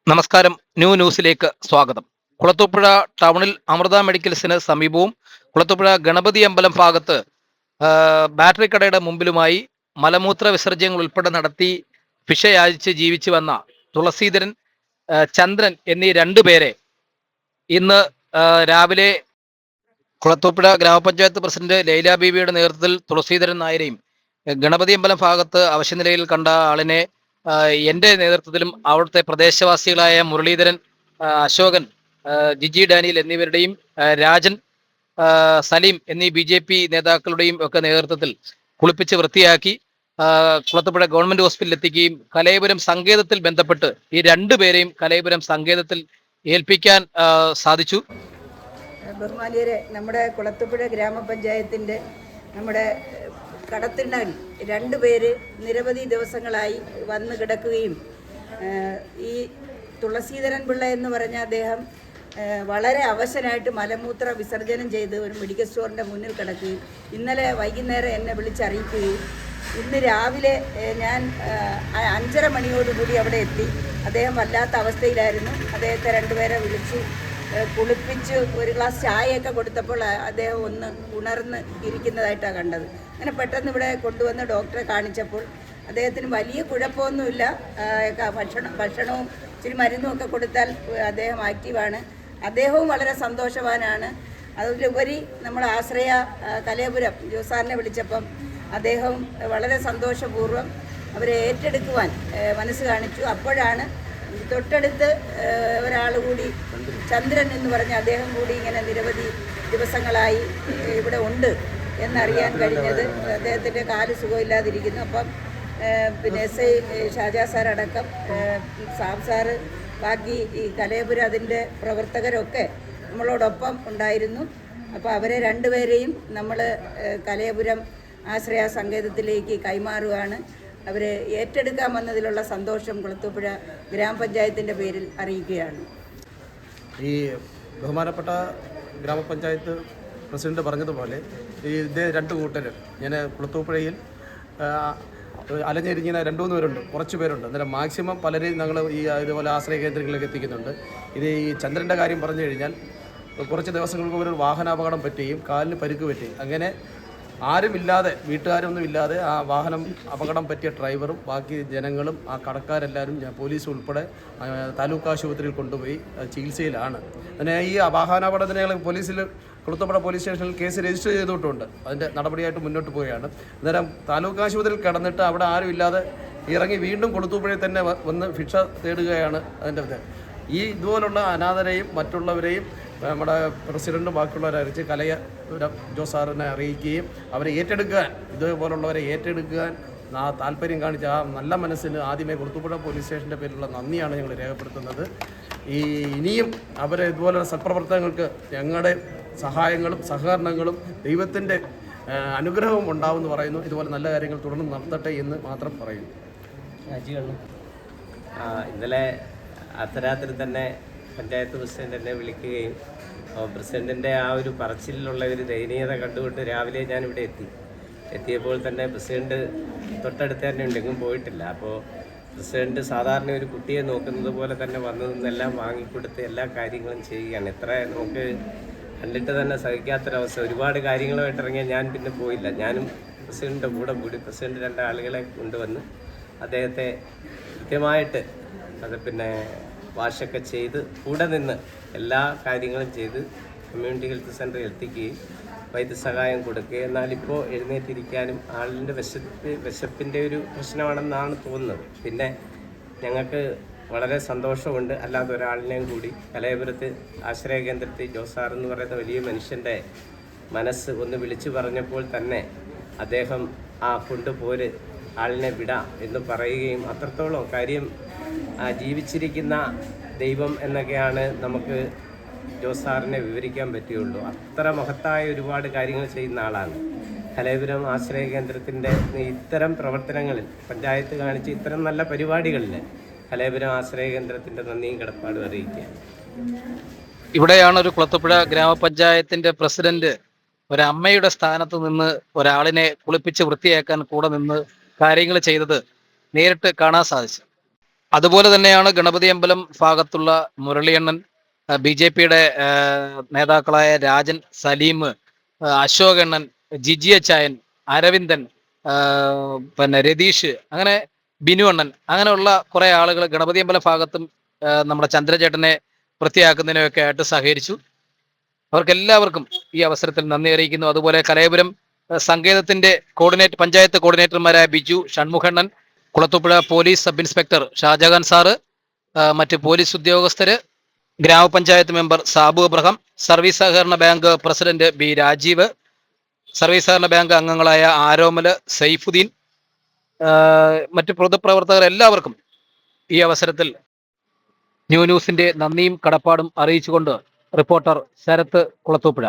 നമസ്കാരം. ന്യൂസിലേക്ക് സ്വാഗതം. കുളത്തൂപ്പുഴ ടൗണിൽ അമൃത മെഡിക്കൽസിന് സമീപവും കുളത്തൂപ്പുഴ ഗണപതി അമ്പലം ഭാഗത്ത് ബാറ്ററി കടയുടെ മുമ്പിലുമായി മലമൂത്ര വിസർജ്യങ്ങൾ ഉൾപ്പെടെ നടത്തി ഭിക്ഷയാചിച്ച് ജീവിച്ചു വന്ന തുളസീധരൻ, ചന്ദ്രൻ എന്നീ രണ്ടുപേരെ ഇന്ന് രാവിലെ കുളത്തൂപ്പുഴ ഗ്രാമപഞ്ചായത്ത് പ്രസിഡന്റ് ലൈല ബീവിയുടെ നേതൃത്വത്തിൽ തുളസീധരൻ നായരെയും ഗണപതി അമ്പലം ഭാഗത്ത് അവശനിലയിൽ കണ്ട ആളിനെ എൻ്റെ നേതൃത്വത്തിലും അവിടുത്തെ പ്രദേശവാസികളായ മുരളീധരൻ, അശോകൻ, ജിജി ഡാനിയൽ എന്നിവരുടെയും രാജൻ, സലീം എന്നീ BJP നേതാക്കളുടെയും ഒക്കെ നേതൃത്വത്തിൽ കുളിപ്പിച്ച് വൃത്തിയാക്കി കുളത്തൂപ്പുഴ ഗവൺമെന്റ് ഹോസ്പിറ്റലിൽ എത്തിക്കുകയും കലയപുരം സങ്കേതത്തിൽ ബന്ധപ്പെട്ട് ഈ രണ്ടുപേരെയും കലയപുരം സങ്കേതത്തിൽ ഏൽപ്പിക്കാൻ സാധിച്ചു. ബഹുമാനിയരെ, നമ്മുടെ കുളത്തൂപ്പുഴ ഗ്രാമപഞ്ചായത്തിൻ്റെ നമ്മുടെ കടത്തിണ്ണൽ രണ്ടുപേര് നിരവധി ദിവസങ്ങളായി വന്ന് കിടക്കുകയും ഈ തുളസീധരൻ പിള്ള എന്ന് പറഞ്ഞ അദ്ദേഹം വളരെ അവശനായിട്ട് മലമൂത്ര വിസർജനം ചെയ്ത് ഒരു മെഡിക്കൽ സ്റ്റോറിൻ്റെ മുന്നിൽ കിടക്കുകയും ഇന്നലെ വൈകുന്നേരം എന്നെ വിളിച്ചറിയിക്കുകയും ഇന്ന് രാവിലെ ഞാൻ 5:30 മണിയോടുകൂടി അവിടെ എത്തി. അദ്ദേഹം വല്ലാത്ത അവസ്ഥയിലായിരുന്നു. അദ്ദേഹത്തെ രണ്ടുപേരെ വിളിച്ചു കുളിപ്പിച്ച് ഒരു ഗ്ലാസ് ചായയൊക്കെ കൊടുത്തപ്പോൾ അദ്ദേഹം ഒന്ന് ഉണർന്ന് ഇരിക്കുന്നതായിട്ടാണ് കണ്ടത്. അങ്ങനെ പെട്ടെന്ന് ഇവിടെ കൊണ്ടുവന്ന് ഡോക്ടറെ കാണിച്ചപ്പോൾ അദ്ദേഹത്തിന് വലിയ കുഴപ്പമൊന്നുമില്ല. ഭക്ഷണവും ഇച്ചിരി മരുന്നും ഒക്കെ കൊടുത്താൽ അദ്ദേഹം ആക്റ്റീവാണ്. അദ്ദേഹവും വളരെ സന്തോഷവാനാണ്. അതിലുപരി നമ്മൾ ആശ്രയ കലയപുരം ജോസാറിനെ വിളിച്ചപ്പം അദ്ദേഹം വളരെ സന്തോഷപൂർവ്വം അവരെ ഏറ്റെടുക്കുവാൻ മനസ്സ് കാണിച്ചു. അപ്പോഴാണ് തൊട്ടടുത്ത് ഒരാൾ കൂടി, ചന്ദ്രൻ എന്ന് പറഞ്ഞ അദ്ദേഹം കൂടി ഇങ്ങനെ നിരവധി ദിവസങ്ങളായി ഇവിടെ ഉണ്ട് എന്നറിയാൻ കഴിഞ്ഞത്. അദ്ദേഹത്തിൻ്റെ കാല് സുഖമില്ലാതിരിക്കുന്നു. അപ്പം പിന്നെ SI ഷാജാ സാറടക്കം സാബ് സാറ്, ബാക്കി ഈ കലയപുരം അതിൻ്റെ പ്രവർത്തകരൊക്കെ നമ്മളോടൊപ്പം ഉണ്ടായിരുന്നു. അപ്പോൾ അവരെ രണ്ടുപേരെയും നമ്മൾ കലയപുരം ആശ്രയ സങ്കേതത്തിലേക്ക് കൈമാറുകയാണ്. അവരെ ഏറ്റെടുക്കാൻ വന്നതിലുള്ള സന്തോഷം കുളത്തൂപ്പുഴ ഗ്രാമപഞ്ചായത്തിൻ്റെ പേരിൽ അറിയിക്കുകയാണ്. ഈ ബഹുമാനപ്പെട്ട ഗ്രാമപഞ്ചായത്ത് പ്രസിഡന്റ് പറഞ്ഞതുപോലെ ഇതേ രണ്ട് കൂട്ടർ ഞാൻ കുളത്തൂപ്പുഴയിൽ അലഞ്ഞിരിക്കുന്ന 2-3 പേരുണ്ട്, കുറച്ച് പേരുണ്ട്. അന്നേരം മാക്സിമം പലരെയും ഞങ്ങൾ ഈ ഇതുപോലെ ആശ്രയ കേന്ദ്രങ്ങളിലേക്ക് എത്തിക്കുന്നുണ്ട്. ഇത് ഈ ചന്ദ്രൻ്റെ കാര്യം പറഞ്ഞു കഴിഞ്ഞാൽ കുറച്ച് ദിവസങ്ങൾക്ക് ഒരു വാഹനാപകടം പറ്റുകയും കാലിന് പരിക്ക് പറ്റി, അങ്ങനെ ആരുമില്ലാതെ, വീട്ടുകാരൊന്നും ഇല്ലാതെ ആ വാഹനം അപകടം പറ്റിയ ഡ്രൈവറും ബാക്കി ജനങ്ങളും ആ കടക്കാരെല്ലാവരും പോലീസ് ഉൾപ്പെടെ താലൂക്ക് ആശുപത്രിയിൽ കൊണ്ടുപോയി ചികിത്സയിലാണ്. അങ്ങനെ ഈ വാഹനാപകടത്തിന് ഞങ്ങൾ കുളത്തൂപ്പുഴ പോലീസ് സ്റ്റേഷനിൽ കേസ് രജിസ്റ്റർ ചെയ്തിട്ടുണ്ട്. അതിൻ്റെ നടപടിയായിട്ട് മുന്നോട്ട് പോവുകയാണ്. അന്നേരം താലൂക്ക് ആശുപത്രിയിൽ കിടന്നിട്ട് അവിടെ ആരും ഇല്ലാതെ ഇറങ്ങി വീണ്ടും കുളത്തൂപ്പുഴയിൽ തന്നെ വന്ന് ഭിക്ഷ തേടുകയാണ് അതിൻ്റെ ഇത്. ഈ ഇതുപോലുള്ള അനാഥരെയും മറ്റുള്ളവരെയും നമ്മുടെ പ്രസിഡൻറ്റും ബാക്കിയുള്ളവരെ അറിയിച്ച് കലയപുരം ജോസാറിനെ അറിയിക്കുകയും അവരെ ഏറ്റെടുക്കാൻ, ഇതുപോലുള്ളവരെ ഏറ്റെടുക്കാൻ താല്പര്യം കാണിച്ച ആ നല്ല മനസ്സിന് ആദ്യമേ കുളത്തൂപ്പുഴ പോലീസ് സ്റ്റേഷൻ്റെ പേരിലുള്ള നന്ദിയാണ് ഞങ്ങൾ രേഖപ്പെടുത്തുന്നത്. ഇനിയും അവരെ ഇതുപോലുള്ള സൽപ്രവർത്തനങ്ങൾക്ക് ഞങ്ങളുടെ സഹായങ്ങളും സഹകരണങ്ങളും ദൈവത്തിൻ്റെ അനുഗ്രഹവും ഉണ്ടാവുമെന്ന് പറയുന്നു. ഇതുപോലെ നല്ല കാര്യങ്ങൾ തുടർന്ന് നടത്തട്ടെ എന്ന് മാത്രം പറയുന്നു. ഇന്നലെ അർദ്ധരാത്രി തന്നെ പഞ്ചായത്ത് പ്രസിഡന്റ് എന്നെ വിളിക്കുകയും പ്രസിഡന്റിൻ്റെ ആ ഒരു പറച്ചിലുള്ള ഒരു ദയനീയത കണ്ടുകൊണ്ട് രാവിലെ ഞാനിവിടെ എത്തിയപ്പോൾ തന്നെ പ്രസിഡന്റ് തൊട്ടടുത്ത് തന്നെ ഉണ്ടെങ്കിലും പോയിട്ടില്ല. അപ്പോൾ പ്രസിഡന്റ് സാധാരണ ഒരു കുട്ടിയെ നോക്കുന്നത് പോലെ തന്നെ വന്നു നിന്നെല്ലാം വാങ്ങിക്കൊടുത്ത് എല്ലാ കാര്യങ്ങളും ചെയ്യുകയാണ്. എത്ര നമുക്ക് കണ്ടിട്ട് തന്നെ സഹിക്കാത്തൊരവസ്ഥ. ഒരുപാട് കാര്യങ്ങളുമായിട്ട് ഇറങ്ങിയ ഞാൻ പിന്നെ പോയില്ല. ഞാനും പ്രസിഡന്റിൻ്റെ കൂടെ കൂടി പ്രസിഡന്റ് 2 ആളുകളെ കൊണ്ടുവന്ന് അദ്ദേഹത്തെ കൃത്യമായിട്ട് അത് പിന്നെ വാഷൊക്കെ ചെയ്ത് കൂടെ നിന്ന് എല്ലാ കാര്യങ്ങളും ചെയ്ത് കമ്മ്യൂണിറ്റി ഹെൽത്ത് സെൻ്ററിൽ എത്തിക്കുകയും വൈദ്യസഹായം കൊടുക്കുകയും, എന്നാലിപ്പോൾ എഴുന്നേറ്റിരിക്കാനും ആളിൻ്റെ വിശപ്പിൻ്റെ ഒരു പ്രശ്നമാണെന്നാണ് തോന്നുന്നത്. പിന്നെ ഞങ്ങൾക്ക് വളരെ സന്തോഷമുണ്ട്. അല്ലാതെ ഒരാളിനെയും കൂടി കലയപുരത്ത് ആശ്രയ കേന്ദ്രത്തിൽ ജോസാർ എന്ന് പറയുന്ന വലിയ മനുഷ്യൻ്റെ മനസ്സ് ഒന്ന് വിളിച്ചു പറഞ്ഞപ്പോൾ തന്നെ അദ്ദേഹം കൊണ്ടുപോര്, ആളിനെ വിടാം എന്ന് പറയുകയും, അത്രത്തോളം കാര്യം ജീവിച്ചിരിക്കുന്ന ദൈവം എന്നൊക്കെയാണ് നമുക്ക് ജോസാറിനെ വിവരിക്കാൻ പറ്റുകയുള്ളൂ. അത്ര മഹത്തായ ഒരുപാട് കാര്യങ്ങൾ ചെയ്യുന്ന ആളാണ്. കലയപുരം ആശ്രയ കേന്ദ്രത്തിൻ്റെ ഇത്തരം പ്രവർത്തനങ്ങളിൽ, പഞ്ചായത്ത് കാണിച്ച് ഇത്തരം നല്ല പരിപാടികളിൽ കലയപുരം ആശ്രയ കേന്ദ്രത്തിൻ്റെ നന്ദിയും കടപ്പാടും അറിയിക്കുക. ഇവിടെയാണ് ഒരു കുളത്തൂപ്പുഴ ഗ്രാമപഞ്ചായത്തിന്റെ പ്രസിഡന്റ് ഒരമ്മയുടെ സ്ഥാനത്ത് നിന്ന് ഒരാളിനെ കുളിപ്പിച്ച് വൃത്തിയാക്കാൻ കൂടെ നിന്ന് കാര്യങ്ങൾ ചെയ്തത് നേരിട്ട് കാണാൻ സാധിച്ചു. അതുപോലെ തന്നെയാണ് ഗണപതി അമ്പലം ഭാഗത്തുള്ള മുരളിയണ്ണൻ, BJP-യുടെ നേതാക്കളായ രാജൻ, സലീം, അശോകണ്ണൻ, ജിജി അച്ചായൻ, അരവിന്ദൻ, പിന്നെ രതീഷ്, അങ്ങനെ ബിനു അണ്ണൻ, അങ്ങനെയുള്ള കുറെ ആളുകൾ ഗണപതി അമ്പലം ഭാഗത്തും നമ്മുടെ ചന്ദ്രചേട്ടനെ വൃത്തിയാക്കുന്നതിനൊക്കെ ആയിട്ട് സഹകരിച്ചു. അവർക്കെല്ലാവർക്കും ഈ അവസരത്തിൽ നന്ദി അറിയിക്കുന്നു. അതുപോലെ കലയപുരം സങ്കേതത്തിന്റെ പഞ്ചായത്ത് കോർഡിനേറ്റർമാരായ Biju, Shanmukhannan, Kulathupuzha police sub inspector Shajahan sir, മറ്റ് പോലീസ് ഉദ്യോഗസ്ഥര്, ഗ്രാമപഞ്ചായത്ത് മെമ്പർ സാബു അബ്രഹാം, സർവീസ് സഹകരണ bank president B Rajeev, service സഹകരണ ബാങ്ക് അംഗങ്ങളായ ആരോമല്, സൈഫുദ്ദീൻ, മറ്റ് പൊതുപ്രവർത്തകർ എല്ലാവർക്കും ഈ അവസരത്തിൽ ന്യൂസിന്റെ നന്ദിയും കടപ്പാടും അറിയിച്ചുകൊണ്ട് റിപ്പോർട്ടർ ശരത്ത്, കുളത്തൂപ്പുഴ.